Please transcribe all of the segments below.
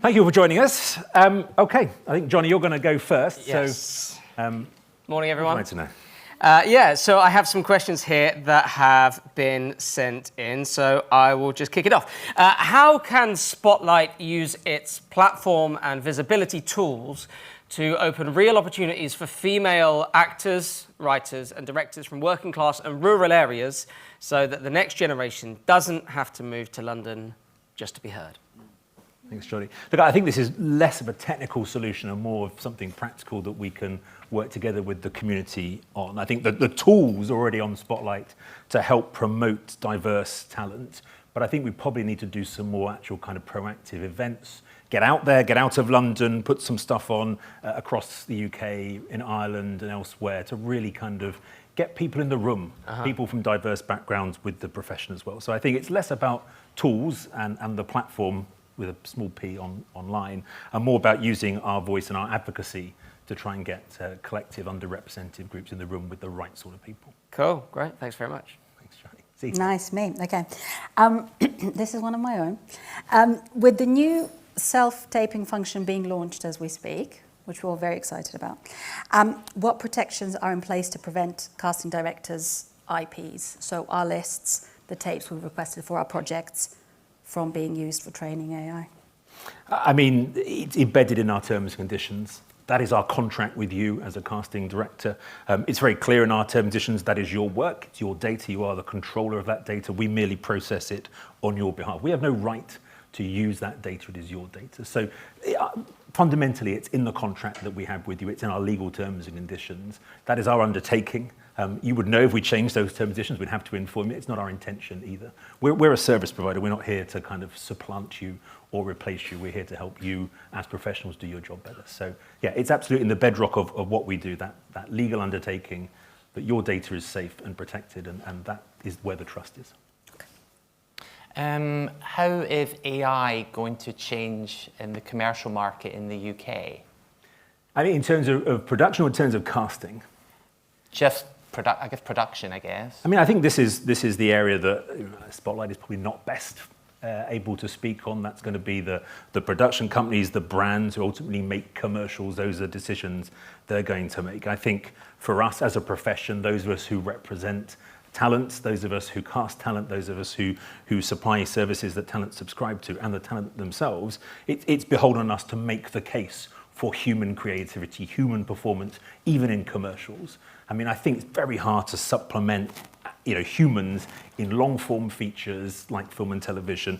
Thank you for joining us. Okay, I think, Jonny, you're going to go first. Yes. So, Morning, everyone. I'd like to know. Yeah, so I have some questions here that have been sent in, so I will just kick it off. How can Spotlight use its platform and visibility tools to open real opportunities for female actors, writers and directors from working class and rural areas so that the next generation doesn't have to move to London just to be heard? Thanks, Jonny. Look, I think this is less of a technical solution and more of something practical that we can work together with the community on. I think that the tools are already on Spotlight to help promote diverse talent, but I think we probably need to do some more actual kind of proactive events. Get out there, get out of London, put some stuff on across the UK, in Ireland and elsewhere to really kind of get people in the room, people from diverse backgrounds with the profession as well. So I think it's less about tools and the platform with a small p online, and more about using our voice and our advocacy to try and get collective underrepresented groups in the room with the right sort of people. Cool, great, thanks very much. Thanks, Jonny. Zita. Nice, me, okay. This is one of my own. With the new self-taping function being launched as we speak, which we're all very excited about, what protections are in place to prevent casting directors' IPs, so our lists, the tapes we've requested for our projects, from being used for training AI? I mean, it's embedded in our terms and conditions. That is our contract with you as a casting director. It's very clear in our terms and conditions that is your work, it's your data, you are the controller of that data. We merely process it on your behalf. We have no right to use that data, it is your data. So fundamentally, it's in the contract that we have with you, it's in our legal terms and conditions. That is our undertaking. You would know if we changed those terms and conditions, we'd have to inform you. It's not our intention either. We're a service provider. We're not here to kind of supplant you or replace you. We're here to help you as professionals do your job better. So yeah, it's absolutely in the bedrock of what we do, that legal undertaking, that your data is safe and protected, and that is where the trust is. How is AI going to change in the commercial market in the UK? I think in terms of production or in terms of casting? Just production, I guess. I mean, I think this is the area that Spotlight is probably not best able to speak on. That's going to be the production companies, the brands who ultimately make commercials. Those are decisions they're going to make. I think for us as a profession, those of us who represent talent, those of us who cast talent, those of us who supply services that talent subscribe to, and the talent themselves, it's beholden on us to make the case for human creativity, human performance, even in commercials. I mean, I think it's very hard to supplement, humans in long-form features like film and television.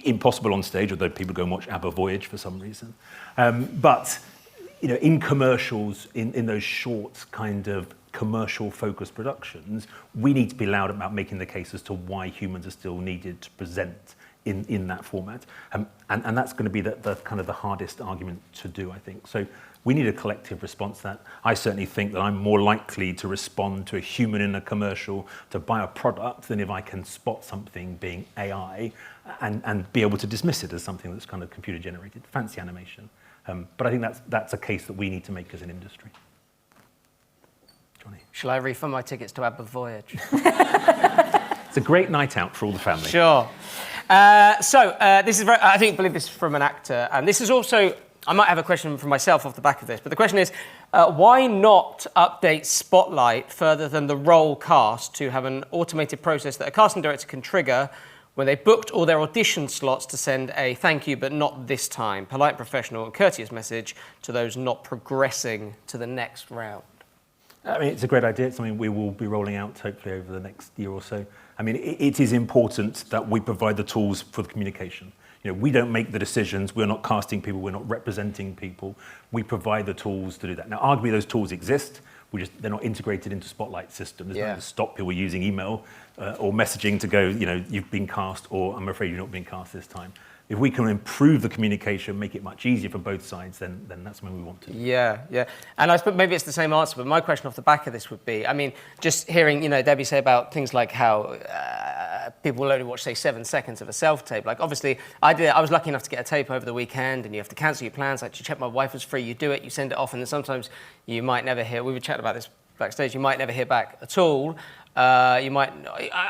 Impossible on stage, although people go and watch ABBA Voyage for some reason. But in commercials, in those short kind of commercial-focused productions, we need to be loud about making the case as to why humans are still needed to present in that format. And that's going to be the kind of the hardest argument to do, I think. So we need a collective response to that. I certainly think that I'm more likely to respond to a human in a commercial to buy a product than if I can spot something being AI and be able to dismiss it as something that's kind of computer generated, fancy animation. But I think that's a case that we need to make as an industry. Jonny. Shall I refund my tickets to ABBA Voyage? It's a great night out for all the family. Sure. This is I believe this is from an actor, and this is also, I might have a question for myself off the back of this, but the question is, why not update Spotlight further than the role cast to have an automated process that a casting director can trigger when they booked all their audition slots to send a thank you, but not this time, polite, professional and courteous message to those not progressing to the next round? I mean, it's a great idea. It's something we will be rolling out hopefully over the next year or so. I mean, it is important that we provide the tools for the communication. We don't make the decisions. We're not casting people. We're not representing people. We provide the tools to do that. Now, arguably, those tools exist. They're not integrated into Spotlight system. There's nothing to stop people using email or messaging to go, you've been cast, or I'm afraid you're not being cast this time. If we can improve the communication, make it much easier for both sides, then that's when we want to. Yeah. And I suppose maybe it's the same answer, but my question off the back of this would be, I mean, just hearing, Debbie say about things like how people will only watch, say, 7 seconds of a self-tape. Like, obviously, I was lucky enough to get a tape over the weekend, and you have to cancel your plans. Like, you check my wife was free, you do it, you send it off, and then sometimes you might never hear, we were chatting about this backstage, you might never hear back at all. You might.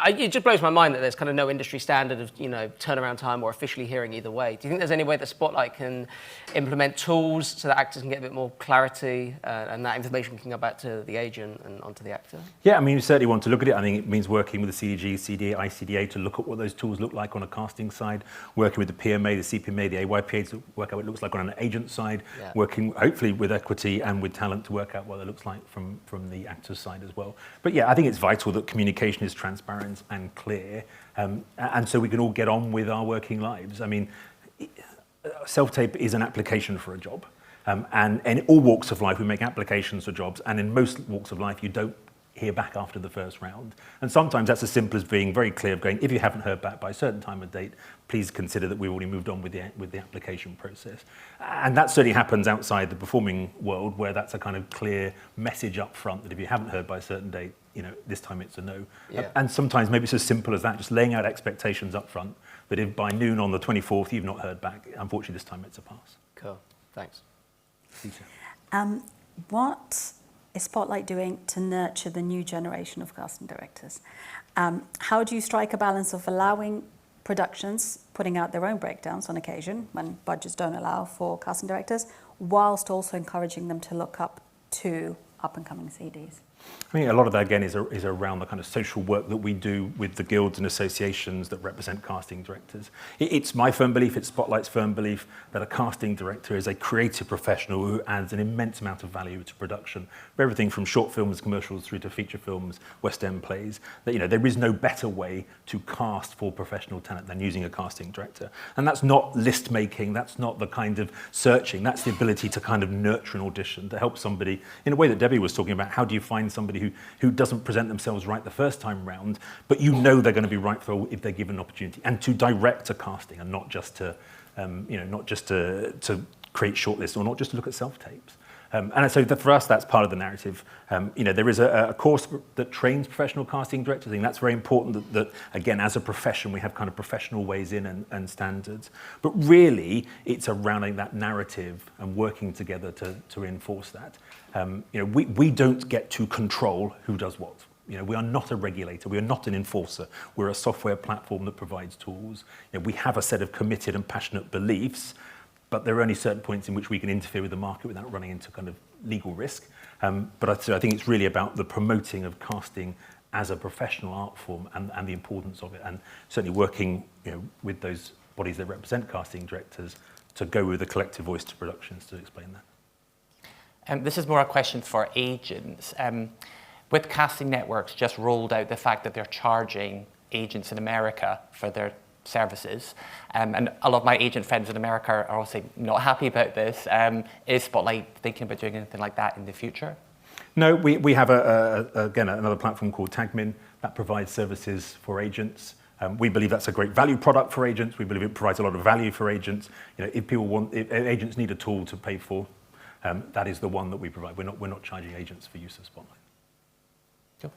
It just blows my mind that there's kind of no industry standard of turnaround time or officially hearing either way. Do you think there's any way that Spotlight can implement tools so that actors can get a bit more clarity and that information can go back to the agent and onto the actor? Yeah, I mean, we certainly want to look at it. I think it means working with the CDG, CDA, ICDA to look at what those tools look like on a casting side, working with the PMA, the CPMA, the AYPA to work out what it looks like on an agent side, working hopefully with equity and with talent to work out what it looks like from the actor's side as well. But yeah, I think it's vital that communication is transparent and clear, and so we can all get on with our working lives. I mean, self-tape is an application for a job, and in all walks of life we make applications for jobs, and in most walks of life you don't hear back after the first round. And sometimes that's as simple as being very clear of going, if you haven't heard back by a certain time of date, please consider that we've already moved on with the application process. And that certainly happens outside the performing world, where that's a kind of clear message up front that if you haven't heard by a certain date, this time it's a no. Yeah. And sometimes maybe it's as simple as that, just laying out expectations up front, that if by noon on the 24th you've not heard back, unfortunately this time it's a pass. Cool, thanks. Zita. What is Spotlight doing to nurture the new generation of casting directors? How do you strike a balance of allowing productions putting out their own breakdowns on occasion when budgets don't allow for casting directors, whilst also encouraging them to look up to up-and-coming CDs? I think a lot of that, again, is around the kind of social work that we do with the guilds and associations that represent casting directors. It's my firm belief, it's Spotlight's firm belief, that a casting director is a creative professional who adds an immense amount of value to production, for everything from short films, commercials, through to feature films, West End plays. That, there is no better way to cast for professional talent than using a casting director. And that's not list making, that's not the kind of searching, that's the ability to kind of nurture an audition, to help somebody, in a way that Debbie was talking about, how do you find somebody who doesn't present themselves right the first time round, but they're going to be right for if they're given an opportunity, and to direct a casting and not just to create shortlists or not just to look at self-tapes. And so for us, that's part of the narrative. There is a course that trains professional casting directors. I think that's very important that again, as a profession, we have kind of professional ways in and standards. But really, it's around that narrative and working together to enforce that. We don't get to control who does what. We are not a regulator, we are not an enforcer. We're a software platform that provides tools. We have a set of committed and passionate beliefs, but there are only certain points in which we can interfere with the market without running into kind of legal risk. But I think it's really about the promoting of casting as a professional art form and the importance of it, and certainly working with those bodies that represent casting directors to go with a collective voice to productions to explain that. This is more a question for agents. With casting networks just rolled out the fact that they're charging agents in America for their services, and a lot of my agent friends in America are also not happy about this. Is Spotlight thinking about doing anything like that in the future? No, we have again another platform called Tagmin that provides services for agents. We believe that's a great value product for agents. We believe it provides a lot of value for agents. If agents need a tool to pay for, that is the one that we provide. We're not charging agents for use of Spotlight. Cool.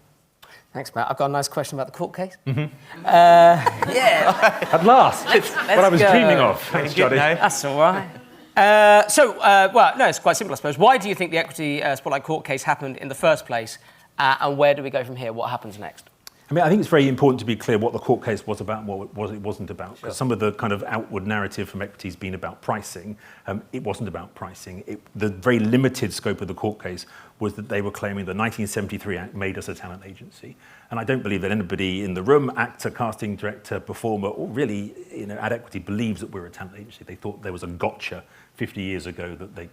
Thanks, Matt. I've got a nice question about the court case. Mm-hmm. Yeah. At last, it's what I was dreaming of. Thanks, Jonny. That's all right. It's quite simple, I suppose. Why do you think the Equity Spotlight court case happened in the first place, and where do we go from here? What happens next? I think it's very important to be clear what the court case was about and what it wasn't about. Because some of the kind of outward narrative from Equity has been about pricing. It wasn't about pricing. The very limited scope of the court case was that they were claiming the 1973 Act made us a talent agency. And I don't believe that anybody in the room, actor, casting director, performer, or really at Equity believes that we're a talent agency. They thought there was a gotcha 50 years ago that they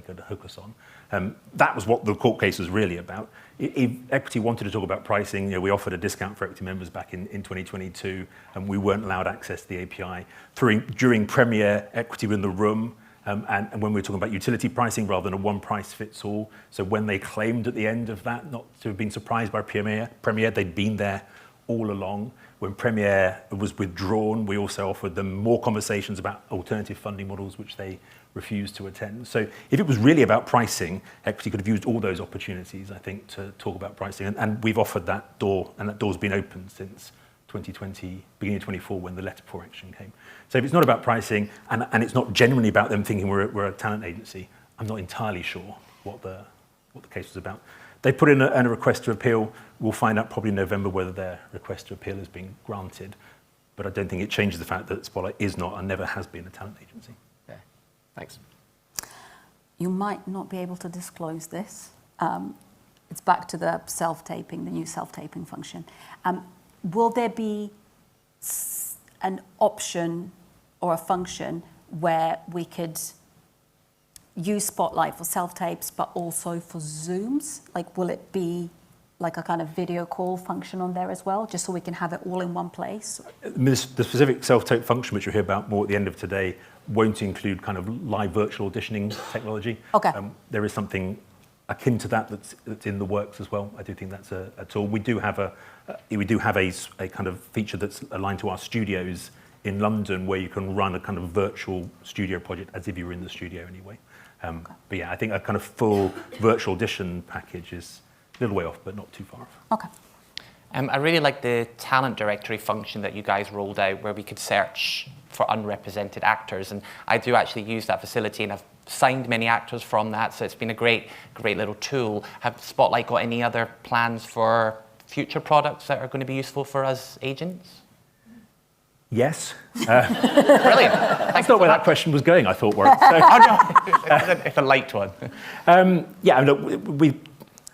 could hook us on. That was what the court case was really about. If Equity wanted to talk about pricing, we offered a discount for Equity members back in 2022, and we weren't allowed access to the API. During Premiere, Equity were in the room, and when we were talking about utility pricing rather than a one price fits all. So when they claimed at the end of that not to have been surprised by Premiere, they'd been there all along. When Premiere was withdrawn, we also offered them more conversations about alternative funding models, which they refused to attend. So if it was really about pricing, Equity could have used all those opportunities, I think, to talk about pricing. And we've offered that door, and that door's been open since 2020, beginning of 24, when the letter for action came. So if it's not about pricing, and it's not genuinely about them thinking we're a talent agency, I'm not entirely sure what the case was about. They put in a request to appeal. We'll find out probably in November whether their request to appeal has been granted. But I don't think it changes the fact that Spotlight is not and never has been a talent agency. Yeah, thanks. You might not be able to disclose this. It's back to the self-taping, the new self-taping function. Will there be an option or a function where we could use Spotlight for self-tapes, but also for Zooms? Like, will it be like a kind of video call function on there as well, just so we can have it all in one place? The specific self-tape function, which you'll hear about more at the end of today, won't include kind of live virtual auditioning technology. Okay. There is something akin to that that's in the works as well. I do think that's a tool. We do have a kind of feature that's aligned to our studios in London, where you can run a kind of virtual studio project as if you were in the studio anyway. Okay. But yeah, I think a kind of full virtual audition package is a little way off, but not too far off. Okay. I really like the talent directory function that you guys rolled out, where we could search for unrepresented actors. And I do actually use that facility, and I've signed many actors from that, so it's been a great little tool. Have Spotlight got any other plans for future products that are going to be useful for us agents? Yes. Brilliant. That's not where that question was going, I thought, Warren. So, It's a light one. yeah, look,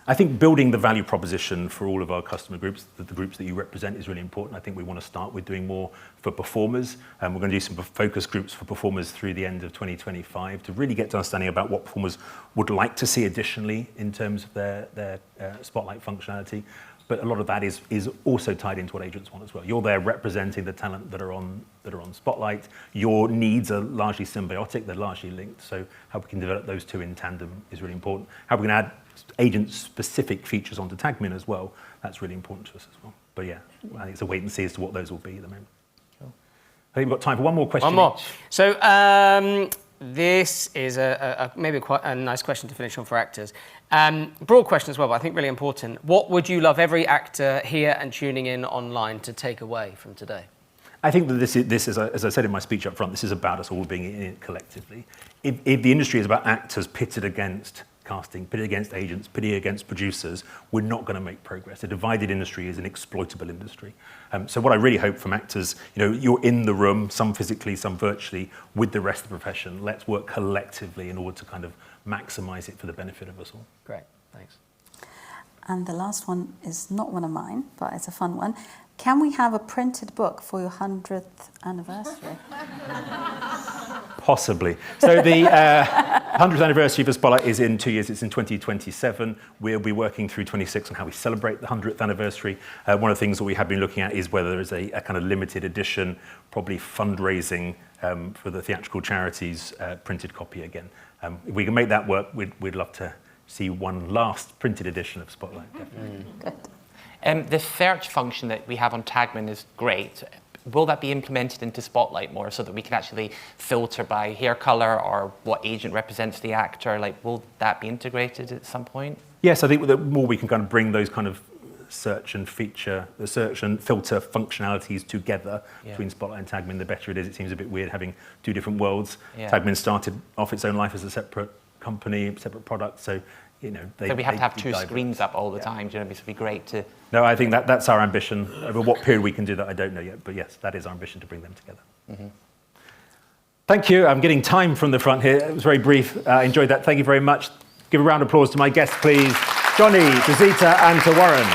I think building the value proposition for all of our customer groups, the groups that you represent, is really important. I think we want to start with doing more for performers. We're going to do some focus groups for performers through the end of 2025 to really get to understanding about what performers would like to see additionally in terms of their Spotlight functionality. But a lot of that is also tied into what agents want as well. You're there representing the talent that are on Spotlight. Your needs are largely symbiotic; they're largely linked. So how we can develop those two in tandem is really important. How we can add agent-specific features onto Tagmin as well, that's really important to us as well. But yeah, I think it's a wait and see as to what those will be at the moment. Cool. I think we've got time for one more question. One more. So this is maybe quite a nice question to finish on for actors. Broad question as well, but I think really important. What would you love every actor here and tuning in online to take away from today? I think that this is, as I said in my speech up front, this is about us all being in it collectively. If the industry is about actors pitted against casting, pitted against agents, pitted against producers, we're not going to make progress. A divided industry is an exploitable industry. So what I really hope from actors, you're in the room, some physically, some virtually, with the rest of the profession. Let's work collectively in order to kind of maximise it for the benefit of us all. Great, thanks. And the last one is not one of mine, but it's a fun one. Can we have a printed book for your 100th anniversary? Possibly. So the 100th anniversary for Spotlight is in 2 years. It's in 2027. We'll be working through 26 on how we celebrate the 100th anniversary. One of the things that we have been looking at is whether there is a kind of limited edition, probably fundraising for the theatrical charities printed copy again. If we can make that work, we'd love to see one last printed edition of Spotlight. Definitely. Good. The search function that we have on Tagmin is great. Will that be implemented into Spotlight more so that we can actually filter by hair color or what agent represents the actor? Like, will that be integrated at some point? Yes, I think the more we can kind of bring those kind of search and filter functionalities together between Spotlight and Tagmin, the better it is. It seems a bit weird having two different worlds. Yeah. Tagmin started off its own life as a separate company, separate product, so so we have to have two screens up all the time. It would be great to. No, I think that's our ambition. Over what period we can do that, I don't know yet. But yes, that is our ambition to bring them together. Mm-hmm. Thank you. I'm getting time from the front here. It was very brief. I enjoyed that. Thank you very much. Give a round of applause to my guests, please. Jonny, to Zita, and to Warren.